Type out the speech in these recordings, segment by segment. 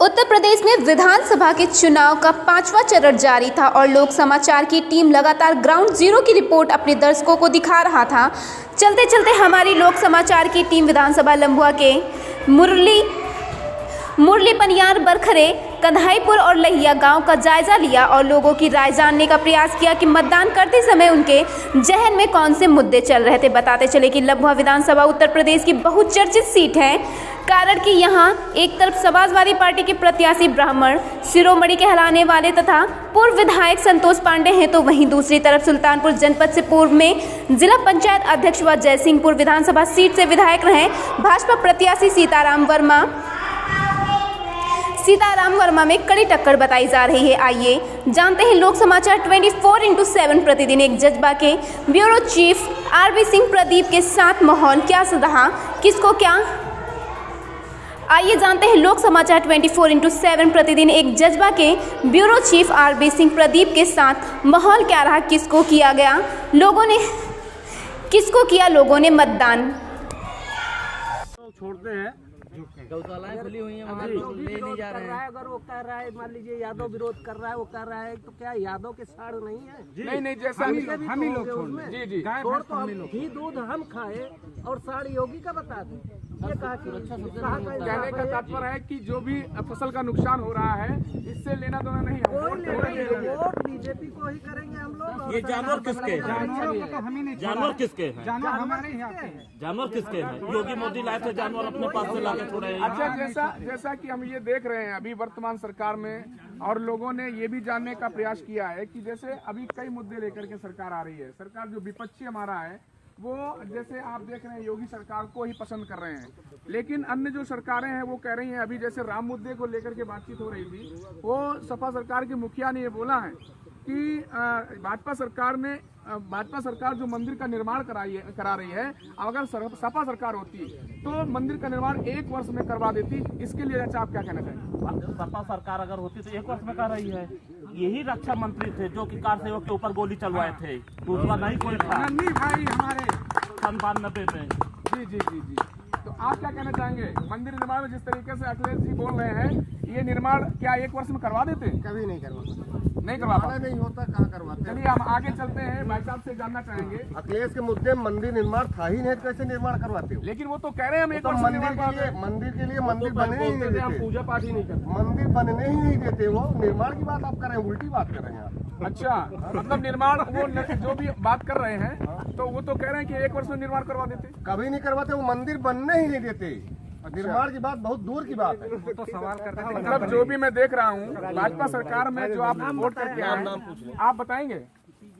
उत्तर प्रदेश में विधानसभा के चुनाव का 5वां चरण जारी था और लोक समाचार की टीम लगातार ग्राउंड जीरो की रिपोर्ट अपने दर्शकों को दिखा रहा था। चलते चलते हमारी लोक समाचार की टीम विधानसभा लंबुआ के मुरली पनियार बरखरे कन्हाईपुर और लहिया गांव का जायजा लिया और लोगों की राय जानने का प्रयास किया कि मतदान करते समय उनके जहन में कौन से मुद्दे चल रहे थे। बताते चले कि लंबुआ विधानसभा उत्तर प्रदेश की बहुचर्चित सीट है, कारण कि यहां एक तरफ समाजवादी पार्टी के प्रत्याशी ब्राह्मण शिरोमणि कहलाने वाले तथा पूर्व विधायक संतोष पांडे हैं, तो वहीं दूसरी तरफ सुल्तानपुर जनपद से पूर्व में जिला पंचायत अध्यक्ष व जयसिंहपुर विधानसभा सीट से विधायक रहे भाजपा प्रत्याशी सीताराम वर्मा में कड़ी टक्कर बताई जा रही है। आइए जानते हैं लोक समाचार 24x7 प्रतिदिन एक जज्बा के bureau chief R B Singh Pradeep के साथ माहौल क्या रहा, किसको क्या। आइए जानते हैं लोक समाचार 24x7 प्रतिदिन एक जज्बा के bureau chief R B Singh Pradeep के साथ माहौल क्या रहा, किसको किया लोगों ने मतदान। छोड़ते हैं गौशालाएं खुली हुई हैं, वहाँ लोग ले नहीं जा रहे हैं। अगर वो कह रहा है, मान लीजिए यादव विरोध कर रहा है, वो कह रहा है तो क्या यादव के साड़ नहीं है? नहीं जैसा हम ही लोग छोड़ जी छोड़ तो हम घी दूध हम खाए और साड़ योगी का बता दें। ये कहा कहने का तात्पर्य है कि जो भी फसल का नुकसान हो रहा है इससे लेना देना नहीं है, वोट बीजेपी को ही करेंगे हम लोग। ये जानवर किसके हैं? जानवर किसके हैं? जानवर हमारे यहाँ के हैं। जानवर किसके हैं? योगी मोदी लाए थे जानवर अपने पास से लाके छोड़े हैं। अच्छा, जैसा कि हम ये देख रहे हैं अभी वर्तमान सरकार में, और लोगों ने ये भी जानने का प्रयास किया है कि जैसे अभी कई मुद्दे लेकर के सरकार आ रही है। सरकार जो विपक्षी हमारा है वो जैसे आप देख रहे हैं योगी सरकार को ही पसंद कर रहे हैं, लेकिन अन्य जो सरकारें हैं वो कह रही हैं, अभी जैसे राम मुद्दे को लेकर के बातचीत हो रही थी, वो सपा सरकार के मुखिया ने ये बोला है कि भाजपा सरकार जो मंदिर का निर्माण करा रही है, अगर सपा सरकार होती तो मंदिर का निर्माण 1 वर्ष में करवा देती। इसके लिए अच्छा आप क्या कहना चाहेंगे? सपा सरकार अगर होती तो 1 वर्ष में कर रही है। यही रक्षा मंत्री थे जो कि कार सेवक के ऊपर गोली चलवाए थे, दूसरा नहीं कोई था। नन्ही भाई हमारे 95 में। जी। तो आप क्या कहना चाहेंगे? मंदिर निर्माण में जिस तरीके से अखिलेश जी बोल रहे हैं, ये निर्माण क्या 1 वर्ष में करवा देते? कभी नहीं करवा नहीं होता, कहाँ करवाते? चलिए हम आगे चलते हैं, भाई साहब से जानना चाहेंगे। अखिलेश के मुद्दे मंदिर निर्माण था ही नहीं, कैसे निर्माण करवाते हो? लेकिन वो तो कह रहे हैं हम 1 वर्ष मंदिर के लिए मंदिर बनने ही नहीं देते, पूजा पाठ ही नहीं करते, मंदिर बनने ही नहीं देते। वो निर्माण की बात आप कर रहे हैं, उल्टी बात कर रहे हैं आप। अच्छा, मतलब निर्माण वो जो भी बात कर रहे हैं तो वो तो कह रहे हैं कि 1 वर्ष में निर्माण करवा देते। कभी नहीं करवाते, वो मंदिर बनने ही नहीं देते। निर्माण की बात बहुत दूर की बात है। तो सवाल करते हैं, मतलब जो भी मैं देख रहा हूँ भाजपा सरकार में जो आप वोट करके आए, आप बताएंगे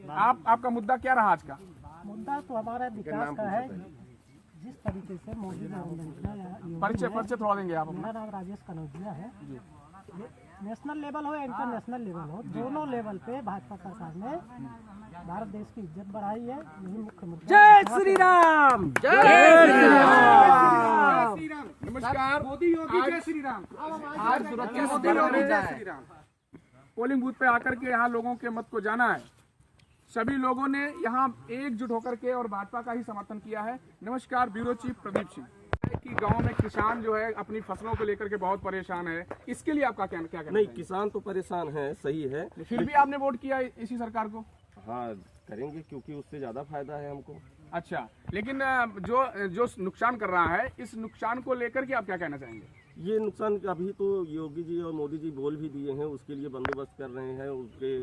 आपका मुद्दा क्या रहा आज का? मुद्दा तो हमारा विकास का है। जिस तरीके से मोदी ने परिचय थोड़ा देंगे आप? मेरा नाम राजेश कनौजिया है। नेशनल लेवल हो या इंटरनेशनल लेवल हो, दोनों लेवल पे भाजपा सरकार ने भारत देश की इज्जत बढ़ाई है। यही मुख्य मुद्दा। जय श्री राम, जय श्री राम। नमस्कार मोदी योगी, जय श्री राम। आज सुरक्षा पोलिंग बूथ पे आकर के यहाँ लोगों के मत को जाना है। सभी लोगों ने यहाँ एकजुट होकर के और भाजपा का ही समर्थन किया है। नमस्कार, ब्यूरो चीफ प्रदीप सिंह। कि गांव में किसान जो है अपनी फसलों को लेकर के बहुत परेशान है, इसके लिए आपका क्या कहना? नहीं, किसान तो परेशान है, सही है, फिर भी आपने वोट किया इसी सरकार को? हाँ करेंगे, क्योंकि उससे ज्यादा फायदा है हमको। अच्छा, लेकिन जो नुकसान कर रहा है, इस नुकसान को लेकर के आप क्या कहना चाहेंगे? ये नुकसान अभी तो योगी जी और मोदी जी बोल भी दिए हैं, उसके लिए बंदोबस्त कर रहे हैं। उसके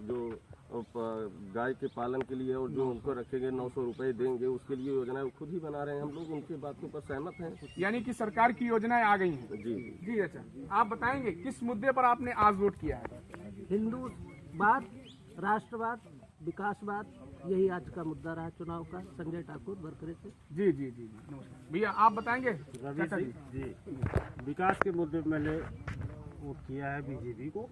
जो गाय के पालन के लिए और जो उनको रखेंगे 900 रुपए देंगे, उसके लिए योजना खुद ही बना रहे हैं। हम लोग उनकी बातों पर सहमत हैं। यानी कि सरकार की योजनाएं आ गई हैं। जी। अच्छा, आप बताएंगे किस मुद्दे पर आपने आज वोट किया है? हिंदूवाद, राष्ट्रवाद, विकासवाद, यही आज का मुद्दा रहा चुनाव का। संजय ठाकुर बरकरे से। जी। नमस्कार भैया, आप बताएंगे? जी, विकास के मुद्दे पे मैंने वोट किया है बीजेपी को।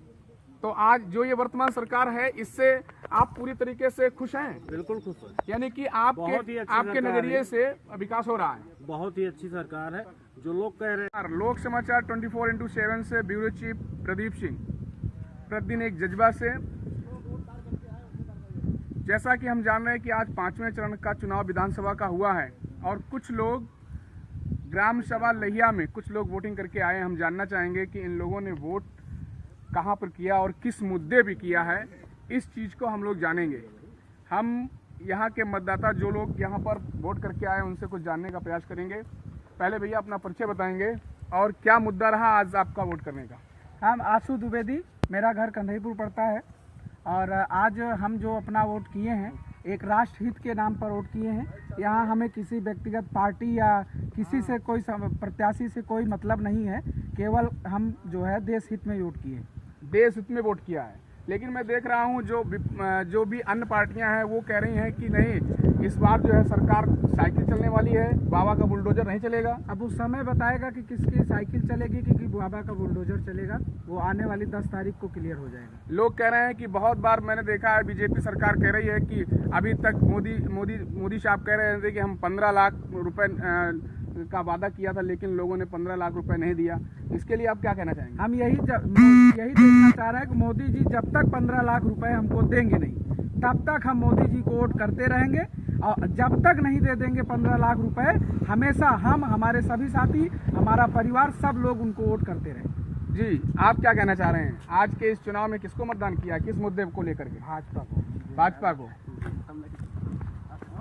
तो आज जो ये वर्तमान सरकार है, इससे आप पूरी तरीके से खुश हैं? बिल्कुल खुश है। यानी कि आपके नजरिए से विकास हो रहा है? बहुत ही अच्छी सरकार है। जो लोग कह रहे हैं। लोक समाचार 24x7 से ब्यूरो चीफ प्रदीप सिंह, प्रतिदिन एक जज्बा से। जैसा कि हम जान रहे हैं कि आज 5वें चरण का चुनाव विधानसभा का हुआ है और कुछ लोग ग्राम सभा लहिया में कुछ लोग वोटिंग करके आए। हम जानना चाहेंगे कि इन लोगों ने वोट कहां पर किया और किस मुद्दे पे किया है, इस चीज़ को हम लोग जानेंगे। हम यहाँ के मतदाता जो लोग यहाँ पर वोट करके आए उनसे कुछ जानने का प्रयास करेंगे। पहले भैया अपना परिचय बताएंगे और क्या मुद्दा रहा आज आपका वोट करने का? हम आशु द्विवेदी, मेरा घर कंधईपुर पड़ता है और आज हम जो अपना वोट किए हैं एक राष्ट्र हित के नाम पर वोट किए हैं। यहाँ हमें किसी व्यक्तिगत पार्टी या किसी से कोई प्रत्याशी से कोई मतलब नहीं है, केवल हम जो है देश हित में वोट किए। देश हित में वोट किया है, लेकिन मैं देख रहा हूँ जो भी अन्य पार्टियां हैं वो कह रही हैं कि नहीं, इस बार जो है सरकार साइकिल चलने वाली है, बाबा का बुलडोजर नहीं चलेगा। अब उस समय बताएगा कि किसकी साइकिल चलेगी कि बाबा का बुलडोजर चलेगा, वो आने वाली 10 तारीख को क्लियर हो जाएगा। लोग कह रहे हैं कि बहुत बार मैंने देखा है बीजेपी सरकार कह रही है कि अभी तक मोदी साहब कह रहे थे कि हम 15 लाख रुपए का वादा किया था, लेकिन लोगों ने 15 लाख रुपए नहीं दिया। इसके लिए आप क्या कहना चाहेंगे? हम यही देखना चाह रहे हैं कि मोदी जी जब तक 15 लाख रुपए हमको देंगे नहीं, तब तक हम मोदी जी को वोट करते रहेंगे और जब तक नहीं दे देंगे 15 लाख रुपए, हमेशा हम, हमारे सभी साथी, हमारा परिवार, सब लोग उनको वोट करते रहें। जी, आप क्या कहना चाह रहे हैं? आज के इस चुनाव में किसको मतदान किया, किस मुद्दे को लेकर के? भाजपा को।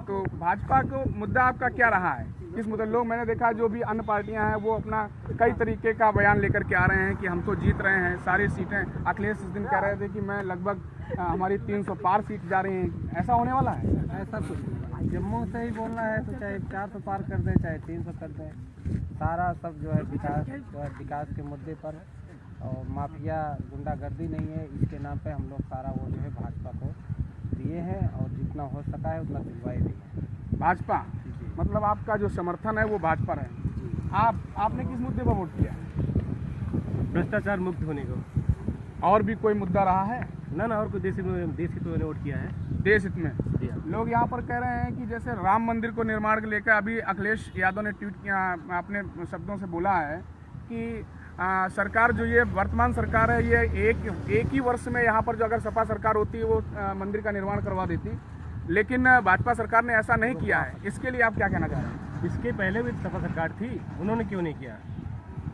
तो भाजपा को मुद्दा आपका क्या रहा है? किस मुद्दे? लोग, मैंने देखा जो भी अन्य पार्टियां हैं वो अपना कई तरीके का बयान लेकर के आ रहे हैं कि हम तो जीत रहे हैं सारी सीटें। अखिलेश इस दिन कह रहे थे कि मैं लगभग हमारी 300 पार सीट जा रही हैं। ऐसा होने वाला है? ऐसा कुछ नहीं, जम्मू से ही बोलना है तो चाहे 400 पार कर दे चाहे 300 कर दे, सारा सब जो है विकास के मुद्दे पर, और माफिया गुंडागर्दी नहीं है, इसके नाम पे हम लोग सारा वो जो है भाजपा को दिए हैं और जितना हो सका है उतना दिलवाई दी है। भाजपा मतलब आपका जो समर्थन है वो भाजपा है। आपने किस मुद्दे पर वोट किया? भ्रष्टाचार मुक्त होने को। और भी कोई मुद्दा रहा है? ना, और कोई देश हित में वोट किया है। देश हित में लोग यहाँ पर कह रहे हैं कि जैसे राम मंदिर को निर्माण को लेकर अभी अखिलेश यादव ने ट्वीट किया, अपने शब्दों से बोला है कि सरकार जो ये वर्तमान सरकार है ये एक ही वर्ष में यहाँ पर जो अगर सपा सरकार होती वो मंदिर का निर्माण करवा देती, लेकिन भाजपा सरकार ने ऐसा नहीं किया है। इसके लिए आप क्या कहना चाह रहे हैं? इसके पहले भी सपा सरकार थी, उन्होंने क्यों नहीं किया?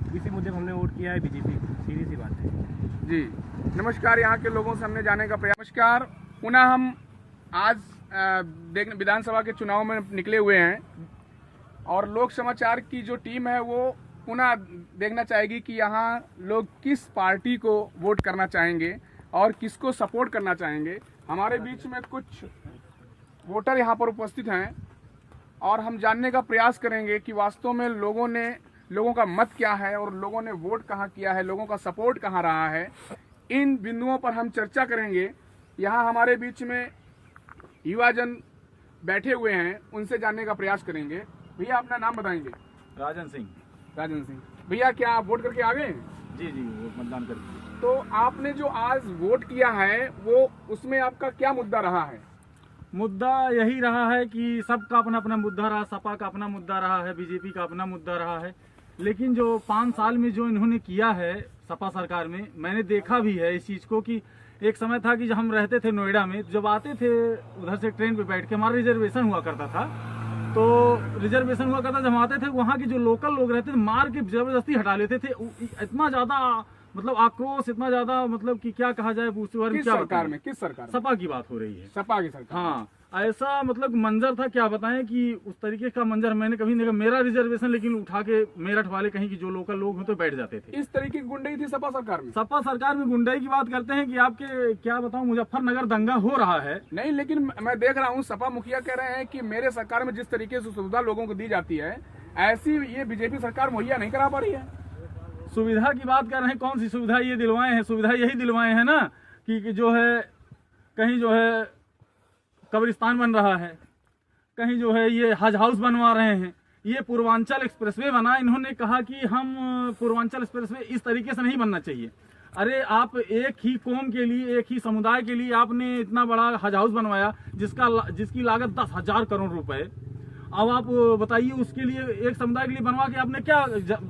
इसी मुद्दे पर हमने वोट किया है बीजेपी, सीधी सी बात है। जी नमस्कार, यहाँ के लोगों से हमने जाने का प्रयास। नमस्कार, पुनः हम आज विधानसभा के चुनाव में निकले हुए हैं और लोक समाचार की जो टीम है वो पुनः देखना चाहेगी कि यहाँ लोग किस पार्टी को वोट करना चाहेंगे और किसको सपोर्ट करना चाहेंगे। हमारे बीच में कुछ वोटर यहाँ पर उपस्थित हैं और हम जानने का प्रयास करेंगे कि वास्तव में लोगों का मत क्या है और लोगों ने वोट कहाँ किया है, लोगों का सपोर्ट कहाँ रहा है। इन बिंदुओं पर हम चर्चा करेंगे। यहाँ हमारे बीच में युवाजन बैठे हुए हैं, उनसे जानने का प्रयास करेंगे। भैया अपना नाम बताएंगे? राजन सिंह। भैया क्या आप वोट करके आ गए? जी, वोट मतदान करके। तो आपने जो आज वोट किया है वो उसमें आपका क्या मुद्दा रहा है? मुद्दा यही रहा है कि सबका अपना अपना मुद्दा रहा, सपा का अपना मुद्दा रहा है, बीजेपी का अपना मुद्दा रहा है, लेकिन जो 5 साल में जो इन्होंने किया है सपा सरकार में, मैंने देखा भी है इस चीज़ को कि एक समय था कि जब हम रहते थे नोएडा में, जब आते थे उधर से ट्रेन पे बैठ के, हमारा रिजर्वेशन हुआ करता था, तो रिजर्वेशन हुआ करता जब हम आते थे वहाँ के जो लोकल लोग रहते थे मार के जबरदस्ती हटा लेते थे। इतना ज़्यादा मतलब आक्रोश, इतना ज्यादा मतलब कि क्या कहा जाए, किस सरकार में? किस सरकार? सपा की बात हो रही है, सपा की सरकार। हाँ, ऐसा मतलब मंजर था, क्या बताएं कि उस तरीके का मंजर मैंने कभी नहीं देखा। मेरा रिजर्वेशन लेकिन उठा के मेरठ वाले कहीं की जो लोकल लोग हैं तो बैठ जाते थे। इस तरीके की गुंडाई थी सपा सरकार में? सपा सरकार में गुंडाई की बात करते हैं कि आपके क्या बताऊं, मुजफ्फरनगर दंगा हो रहा है। नहीं, लेकिन मैं देख रहा हूँ सपा मुखिया कह रहे हैं कि मेरे सरकार में जिस तरीके से सुविधा लोगों को दी जाती है ऐसी ये बीजेपी सरकार मुहैया नहीं करा पा रही है। सुविधा की बात कर रहे हैं, कौन सी सुविधा ये दिलवाए हैं? सुविधा यही दिलवाए हैं ना कि जो है कहीं जो है कब्रिस्तान बन रहा है, कहीं जो है ये हज हाउस बनवा रहे हैं। ये पूर्वांचल एक्सप्रेसवे बना, इन्होंने कहा कि हम पूर्वांचल एक्सप्रेसवे इस तरीके से नहीं बनना चाहिए। अरे आप एक ही कौम के लिए, एक ही समुदाय के लिए आपने इतना बड़ा हज हाउस बनवाया जिसकी लागत 10,000 करोड़ रुपए। अब आप बताइए उसके लिए, एक समुदाय के लिए बनवा के आपने क्या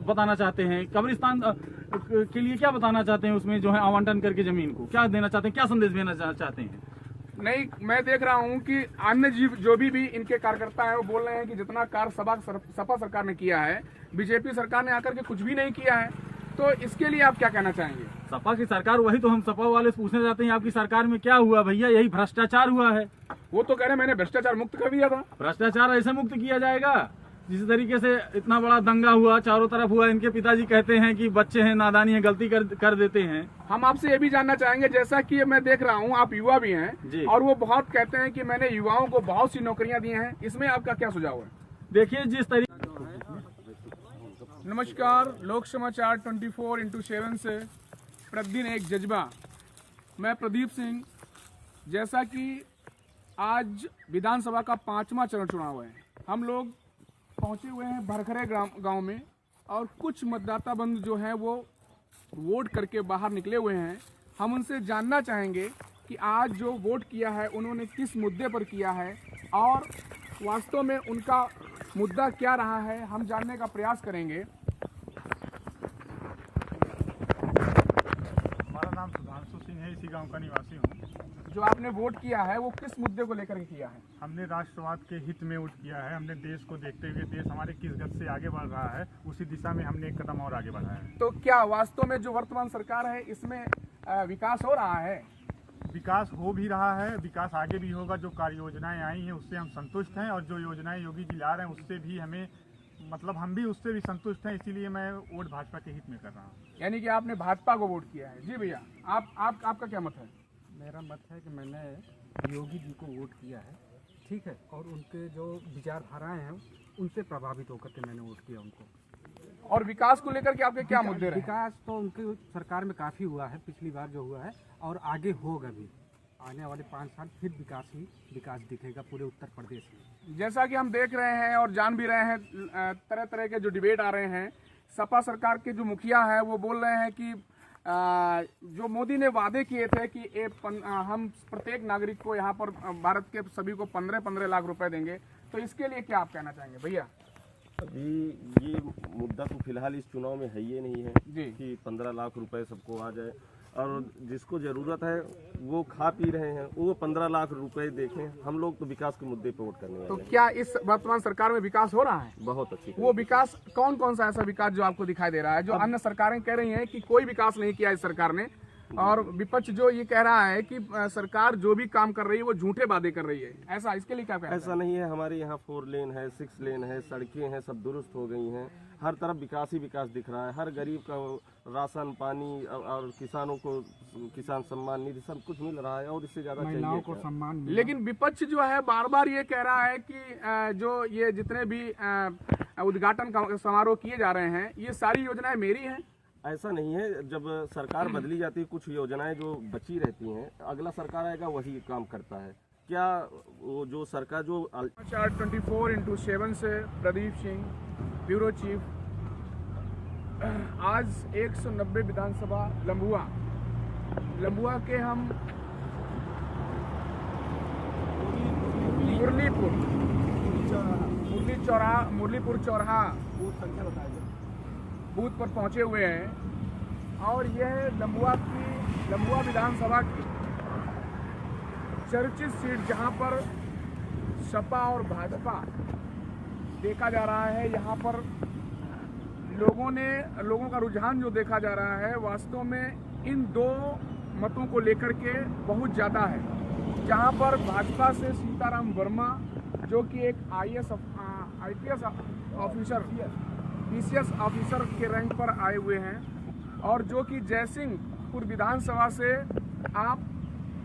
बताना चाहते हैं? कब्रिस्तान के लिए क्या बताना चाहते हैं? उसमें जो है आवंटन करके जमीन को क्या देना चाहते हैं, क्या संदेश देना चाहते हैं? नहीं, मैं देख रहा हूं कि अन्य जो भी इनके कार्यकर्ता हैं वो बोल रहे हैं कि जितना कार्य सपा सरकार ने किया है, बीजेपी सरकार ने आकर के कुछ भी नहीं किया है। तो इसके लिए आप क्या कहना चाहेंगे? सपा की सरकार, वही तो हम सपा वाले से पूछना चाहते हैं, आपकी सरकार में क्या हुआ भैया? यही भ्रष्टाचार हुआ है। वो तो कह रहे हैं मैंने भ्रष्टाचार मुक्त कर दिया था। भ्रष्टाचार ऐसे मुक्त किया जाएगा जिस तरीके से इतना बड़ा दंगा हुआ, चारों तरफ हुआ। इनके पिताजी कहते हैं कि बच्चे हैं, नादानी है, गलती कर देते हैं। हम आपसे ये भी जानना चाहेंगे, जैसा कि मैं देख रहा हूँ आप युवा भी हैं और वो बहुत कहते हैं कि मैंने युवाओं को बहुत सी नौकरियां दी हैं, इसमें आपका क्या सुझाव है? देखिए जिस तरीके। नमस्कार, लोक समाचार 24x7 से प्रतिदिन एक जज्बा। मैं प्रदीप सिंह। जैसा कि आज विधानसभा का 5वां चरण चुनाव है, हम लोग पहुंचे हुए हैं भरखरे गांव में और कुछ मतदाता बंधु जो हैं वो वोट करके बाहर निकले हुए हैं। हम उनसे जानना चाहेंगे कि आज जो वोट किया है उन्होंने किस मुद्दे पर किया है और वास्तव में उनका मुद्दा क्या रहा है, हम जानने का प्रयास करेंगे। हमारा नाम सुधांशु सिंह है, इसी गांव का निवासी हूँ। जो आपने वोट किया है वो किस मुद्दे को लेकर के किया है? हमने राष्ट्रवाद के हित में वोट किया है। हमने देश को देखते हुए, देश हमारे किस गति से आगे बढ़ रहा है, उसी दिशा में हमने एक कदम और आगे बढ़ाया है। तो क्या वास्तव में जो वर्तमान सरकार है इसमें विकास हो रहा है? विकास हो भी रहा है, विकास आगे भी होगा। जो कार्य योजनाएं आई हैं उससे हम संतुष्ट हैं और जो योजनाएं योगी जी ला रहे हैं उससे भी हमें, मतलब हम भी उससे भी संतुष्ट हैं। इसीलिए मैं वोट भाजपा के हित में कर रहा हूँ। यानी कि आपने भाजपा को वोट किया है। जी भैया, आपका क्या मत है? मेरा मत है कि मैंने योगी जी को वोट किया है, ठीक है, और उनके जो विचारधाराएं हैं उनसे प्रभावित होकर के मैंने वोट किया उनको। और विकास को लेकर के आपके क्या मुद्दे रहे? विकास तो उनकी सरकार में काफ़ी हुआ है, पिछली बार जो हुआ है, और आगे होगा भी। आने वाले 5 साल फिर विकास दिखेगा पूरे उत्तर प्रदेश में। जैसा कि हम देख रहे हैं और जान भी रहे हैं, तरह तरह के जो डिबेट आ रहे हैं, सपा सरकार के जो मुखिया है वो बोल रहे हैं कि जो मोदी ने वादे किए थे कि हम प्रत्येक नागरिक को यहाँ पर भारत के सभी को 15-15 लाख रुपए देंगे। तो इसके लिए क्या आप कहना चाहेंगे भैया? अभी ये मुद्दा तो फिलहाल इस चुनाव में है ही नहीं है कि 15 लाख रुपए सबको आ जाए, और जिसको ज़रूरत है वो खा पी रहे हैं, वो 15 लाख रुपए देखें। हम लोग तो विकास के मुद्दे पे वोट करने वाले हैं। तो क्या इस वर्तमान सरकार में विकास हो रहा है? बहुत अच्छी। वो विकास कौन सा ऐसा विकास जो आपको दिखाई दे रहा है, जो अन्य सरकारें कह रही हैं कि कोई विकास नहीं किया इस सरकार ने, और विपक्ष जो ये कह रहा है कि सरकार जो भी काम कर रही है वो झूठे वादे कर रही है, ऐसा? इसके लिए क्या कहना? ऐसा नहीं है। हमारे यहाँ 4 लेन है, 6 लेन है, सड़कें हैं, सब दुरुस्त हो गई हैं। हर तरफ विकास ही विकास दिख रहा है। हर गरीब का राशन पानी और किसानों को किसान सम्मान निधि सब कुछ मिल रहा है, और इससे ज्यादा महिलाओं को सम्मान। लेकिन विपक्ष जो है बार बार ये कह रहा है कि जो ये जितने भी उद्घाटन समारोह किए जा रहे हैं ये सारी योजनाएं मेरी हैं। ऐसा नहीं है। जब सरकार बदली जाती है, कुछ योजनाएं जो बची रहती हैं, अगला सरकार आएगा वही काम करता है। क्या वो जो सरकार जो 24x7 से प्रदीप सिंह, ब्यूरो चीफ। आज 190 विधानसभा लंबुआ के हम मुरलीपुर चौराहा बूथ पर पहुंचे हुए हैं, और यह लंबुआ विधानसभा की चर्चित सीट जहां पर सपा और भाजपा देखा जा रहा है। यहाँ पर लोगों का रुझान जो देखा जा रहा है वास्तव में इन 2 मतों को लेकर के बहुत ज़्यादा है। जहाँ पर भाजपा से सीताराम वर्मा जो कि एक IPS ऑफिसर, PCS ऑफिसर के रैंक पर आए हुए हैं, और जो कि जयसिंहपुर विधानसभा से आप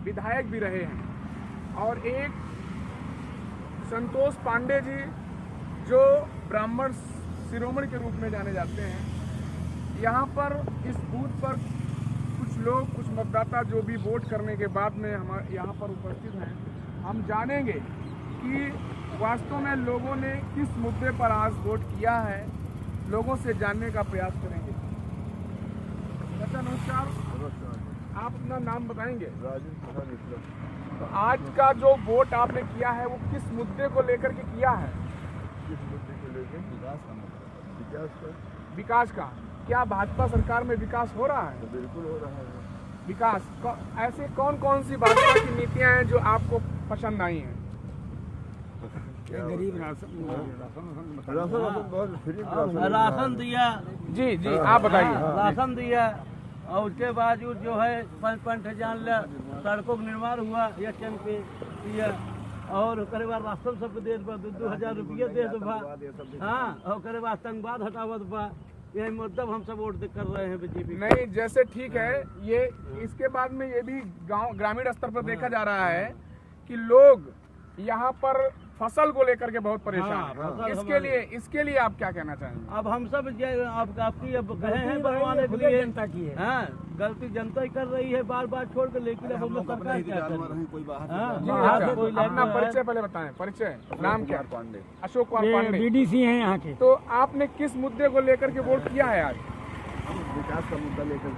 विधायक भी रहे हैं, और एक संतोष पांडे जी जो ब्राह्मण शिरोमणि के रूप में जाने जाते हैं। यहाँ पर इस बूथ पर कुछ मतदाता जो भी वोट करने के बाद में हमारे यहाँ पर उपस्थित हैं, हम जानेंगे कि वास्तव में लोगों ने किस मुद्दे पर आज वोट किया है, लोगों से जानने का प्रयास करेंगे। अच्छा, नमस्कार। आप अपना नाम बताएंगे? तो आज का जो वोट आपने किया है वो किस मुद्दे को लेकर के किया है? किस मुद्दे को लेकर? विकास का। विकास का। क्या भाजपा सरकार में विकास हो रहा है? तो बिल्कुल हो रहा है। विकास ऐसे कौन कौन सी भाजपा की नीतियां हैं जो आपको पसंद आई हैं? गरीब राशन दिया। जी जी आप बताइए। राशन दिया और उसके बाद जो है पंच जान लिया, सड़कों का निर्माण हुआ एक्शन पे दिया और उसके बाद राशन सबको दे 2,000 रुपये दे दो। हाँ और उसके बाद आतंकवाद हटावत बा। यही मुद्दा हम सब वोट कर रहे हैं बीजेपी। नहीं जैसे ठीक है ये, इसके बाद में ये भी गांव ग्रामीण स्तर पर देखा जा रहा है कि लोग यहाँ पर फसल को लेकर के बहुत परेशान हैं। इसके लिए आप क्या कहना चाहेंगे? अब हम सब आपकी अब कहे हैं बनवाने के लिए जनता की है। हाँ गलती जनता ही कर रही है बार बार छोड़ कर, लेकिन अब हम लोग सरकार क्या करें? अपना परिचय पहले बताएं। परिचय नाम क्या? पांडे, अशोक कुमार पांडे, बीडीसी हैं यहाँ के। तो आपने किस मुद्दे को लेकर के वोट किया है आज? विकास का मुद्दा लेकर।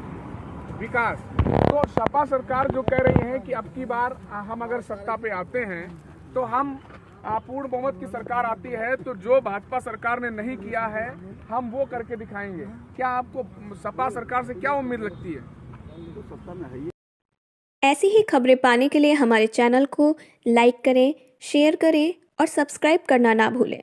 विकास। तो सपा सरकार जो कह रही है कि अब की बार हम अगर सत्ता पे आते हैं तो हम पूर्ण बहुमत की सरकार आती है, तो जो भाजपा सरकार ने नहीं किया है हम वो करके दिखाएंगे। क्या आपको सपा सरकार से क्या उम्मीद लगती है? ऐसी ही खबरें पाने के लिए हमारे चैनल को लाइक करें, शेयर करें और सब्सक्राइब करना ना भूलें।